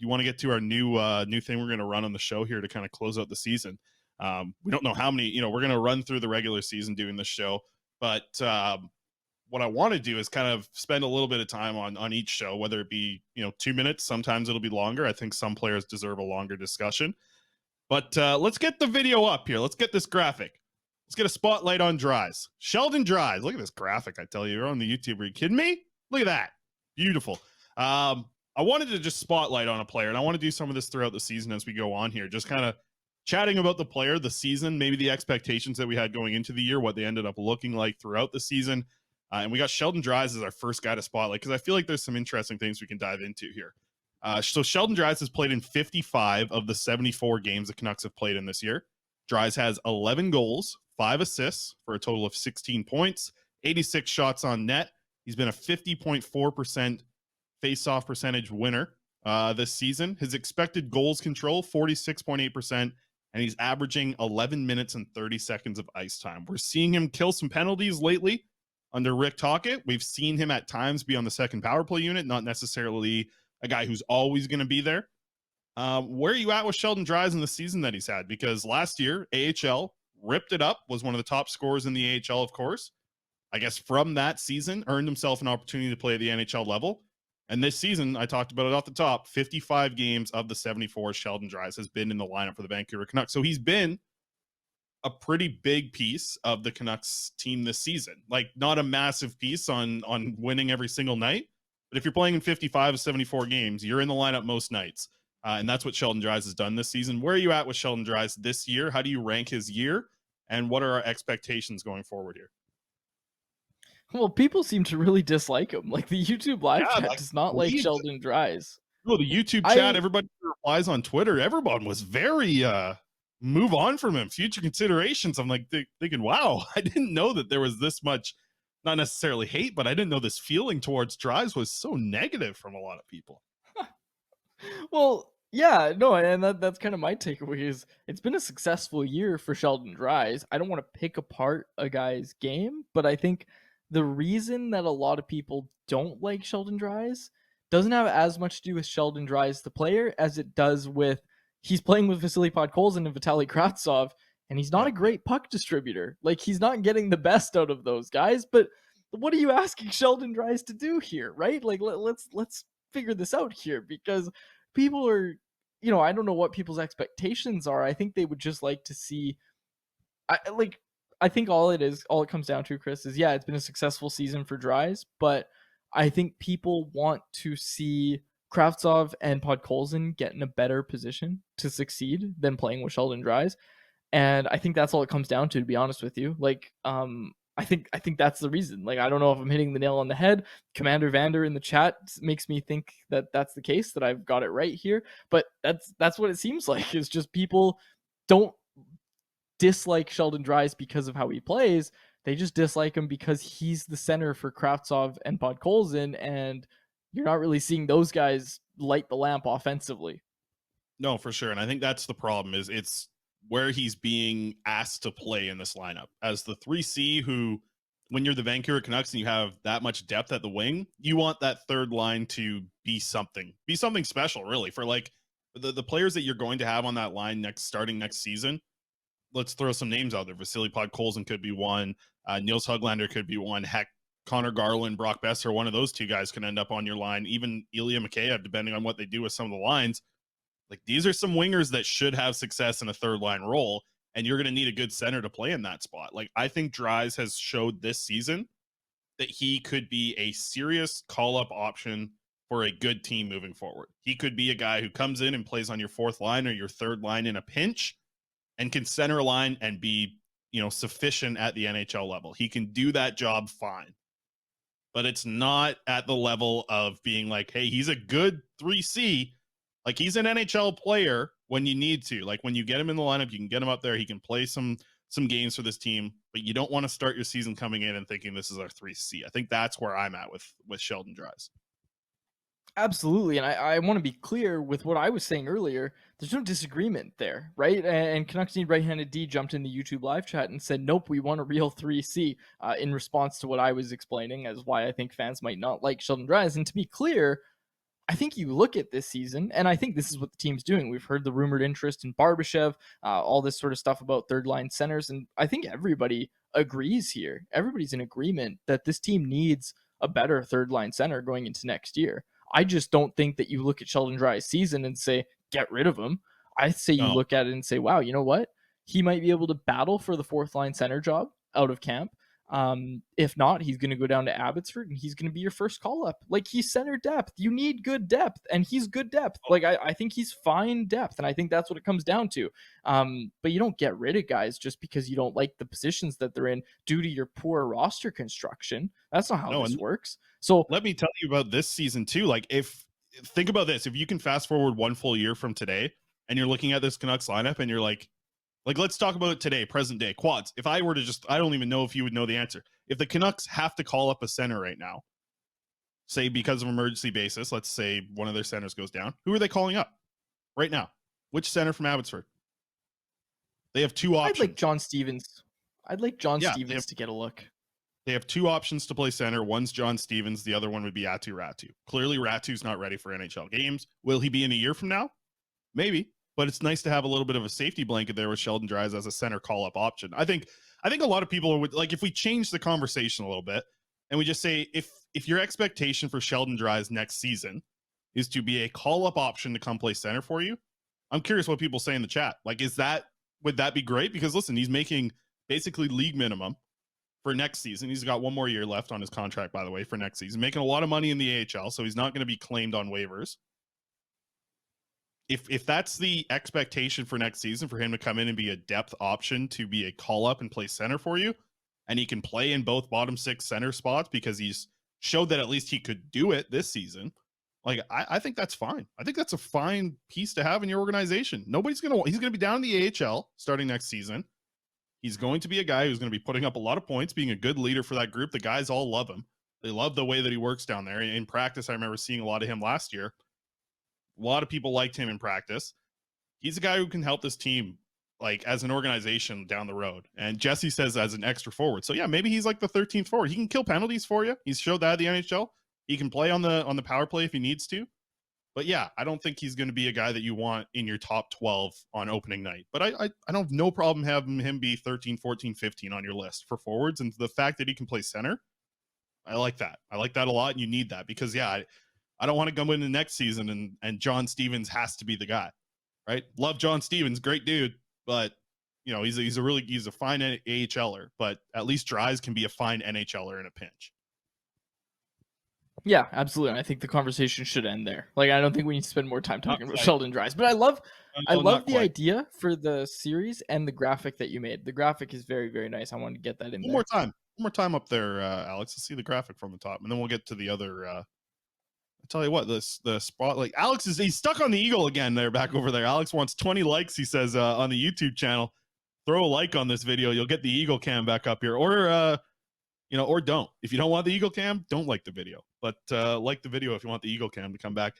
you want to get to our new thing we're going to run on the show here to kind of close out the season. We don't know how many, we're going to run through the regular season doing this show, but what I want to do is kind of spend a little bit of time on each show, whether it be 2 minutes. Sometimes it'll be longer. I think some players deserve a longer discussion. But let's get the video up here. Let's get this graphic. Let's get a spotlight on Dries. Sheldon Dries. Look at this graphic. I tell you, you're on the YouTube. Are you kidding me? Look at that. Beautiful. I wanted to just spotlight on a player, and I want to do some of this throughout the season as we go on here. Just kind of chatting about the player, the season, maybe the expectations that we had going into the year, what they ended up looking like throughout the season. And we got Sheldon Dries as our first guy to spotlight because I feel like there's some interesting things we can dive into here. So Sheldon Dries has played in 55 of the 74 games the Canucks have played in this year. Dries has 11 goals, 5 assists for a total of 16 points, 86 shots on net. He's been a 50.4% face-off percentage winner this season. His expected goals control, 46.8%, and he's averaging 11 minutes and 30 seconds of ice time. We're seeing him kill some penalties lately under Rick Tocchet. We've seen him at times be on the second power play unit, not necessarily a guy who's always going to be there. Where are you at with Sheldon Dries in the season that he's had? Because last year, AHL ripped it up, was one of the top scorers in the AHL, of course. I guess from that season, earned himself an opportunity to play at the NHL level. And this season, I talked about it off the top, 55 games of the 74, Sheldon Dries has been in the lineup for the Vancouver Canucks. So he's been a pretty big piece of the Canucks team this season. Like, not a massive piece on winning every single night, but if you're playing in 55 of 74 games, you're in the lineup most nights. And that's what Sheldon Dries has done this season. Where are you at with Sheldon Dries this year? How do you rank his year? And what are our expectations going forward here? Well, people seem to really dislike him. Like, the YouTube live chat does not like Sheldon Dries. No, the YouTube chat, everybody replies on Twitter. Everyone was very move on from him. Future considerations. I'm like thinking, wow, I didn't know that there was this much, not necessarily hate, but I didn't know this feeling towards Dries was so negative from a lot of people. Well, yeah, no, and that's kind of my takeaway is it's been a successful year for Sheldon Dries. I don't want to pick apart a guy's game, but I think the reason that a lot of people don't like Sheldon Dries doesn't have as much to do with Sheldon Dries the player as it does with he's playing with Vasily Podkolzin and Vitaly Kravtsov, and he's not a great puck distributor. Like, he's not getting the best out of those guys, but what are you asking Sheldon Dries to do here, right? Like, let's figure this out here, because people are, I don't know what people's expectations are. I think they would just like to see, I think all it comes down to, Chris, is it's been a successful season for Dries, but I think people want to see Kravtsov and Podkolzin get in a better position to succeed than playing with Sheldon Dries. And I think that's all it comes down to be honest with you. Like, I think that's the reason. Like, I don't know if I'm hitting the nail on the head. Commander Vander in the chat makes me think that that's the case, that I've got it right here. But that's what it seems like, is just people don't dislike Sheldon Dries because of how he plays. They just dislike him because he's the center for Kravtsov and Podkolzin, and you're not really seeing those guys light the lamp offensively. No, for sure. And I think that's the problem, is it's where he's being asked to play in this lineup as the 3C, who, when you're the Vancouver Canucks and you have that much depth at the wing, you want that third line to be something special, really, for like the players that you're going to have on that line starting next season. Let's throw some names out there. Vasily Podkolzin could be one. Nils Höglander could be one. Heck, Connor Garland, Brock Besser, one of those two guys can end up on your line. Even Ilya Mikheyev, depending on what they do with some of the lines. Like, these are some wingers that should have success in a third line role, and you're going to need a good center to play in that spot. Like, I think Dries has showed this season that he could be a serious call-up option for a good team moving forward. He could be a guy who comes in and plays on your fourth line or your third line in a pinch and can center a line and be, sufficient at the NHL level. He can do that job fine. But it's not at the level of being like, hey, he's a good 3C. Like, he's an NHL player when you need to. Like, when you get him in the lineup, you can get him up there. He can play some games for this team, but you don't want to start your season coming in and thinking this is our 3C. I think that's where I'm at with Sheldon Dries. Absolutely. And I want to be clear with what I was saying earlier. There's no disagreement there, right? And Canucks Need Right-Handed D jumped in the YouTube live chat and said, nope, we want a real 3C, in response to what I was explaining as why I think fans might not like Sheldon Dries. And to be clear, I think you look at this season, and I think this is what the team's doing. We've heard the rumored interest in Barbashev, all this sort of stuff about third line centers, and I think everybody agrees here. Everybody's in agreement that this team needs a better third line center going into next year. I just don't think that you look at Sheldon Dry's season and say, get rid of him. I say you No, look at it and say, wow, you know what? He might be able to battle for the fourth line center job out of camp. If not, he's going to go down to Abbotsford and he's going to be your first call up. Like, he's center depth. You need good depth, and he's good depth. Like, I think he's fine depth, and I think that's what it comes down to. But you don't get rid of guys just because you don't like the positions that they're in due to your poor roster construction. That's not how no, this and works. So let me tell you about this season too. Like, if think about this, if you can fast forward one full year from today, and you're looking at this Canucks lineup, and you're like let's talk about it today, present day. Quads. If I were to I don't even know if you would know the answer. If the Canucks have to call up a center right now, say because of emergency basis, let's say one of their centers goes down, who are they calling up right now? Which center from Abbotsford? They have two options. I'd like John Stevens. I'd like John Yeah, Stevens to get a look. They have two options to play center. One's John Stevens. The other one would be Aatu Ratu. Clearly, Ratu's not ready for NHL games. Will he be in a year from now? Maybe. But it's nice to have a little bit of a safety blanket there with Sheldon Dries as a center call-up option. I think a lot of people would like if we change the conversation a little bit and we just say if your expectation for Sheldon Dries next season is to be a call-up option to come play center for you, I'm curious what people say in the chat. Like, would that be great? Because listen, he's making basically league minimum for next season. He's got one more year left on his contract, by the way, for next season. Making a lot of money in the AHL, so he's not going to be claimed on waivers. If that's the expectation for next season, for him to come in and be a depth option to be a call up and play center for you, and he can play in both bottom six center spots because he's showed that at least he could do it this season. Like, I think that's fine. I think that's a fine piece to have in your organization. He's going to be down in the AHL starting next season. He's going to be a guy who's going to be putting up a lot of points, being a good leader for that group. The guys all love him. They love the way that he works down there. In practice, I remember seeing a lot of him last year. A lot of people liked him in practice. He's a guy who can help this team, like, as an organization down the road. And Jesse says as an extra forward. So yeah, maybe he's like the 13th forward. He can kill penalties for you. He's showed that at the NHL. He can play on the power play if he needs to. But yeah, I don't think he's going to be a guy that you want in your top 12 on opening night. But I don't have no problem having him be 13, 14, 15 on your list for forwards. And the fact that he can play center, I like that. I like that a lot. And you need that because, yeah, I don't want to go into next season and John Stevens has to be the guy, right? Love John Stevens, great dude, but you know, he's a fine AHLer, but at least Dries can be a fine NHLer in a pinch. Yeah, absolutely. I think the conversation should end there. Like, I don't think we need to spend more time talking about Sheldon Dries, but I love the idea for the series and the graphic that you made. The graphic is very, very nice. I wanted to get that in there. One more time up there, Alex. Let's see the graphic from the top, and then we'll get to the other. I tell you what, the spot, like Alex he's stuck on the eagle again. There, back over there. Alex wants 20 likes. He says on the YouTube channel. Throw a like on this video. You'll get the eagle cam back up here, or or don't. If you don't want the eagle cam, don't like the video. But like the video if you want the eagle cam to come back.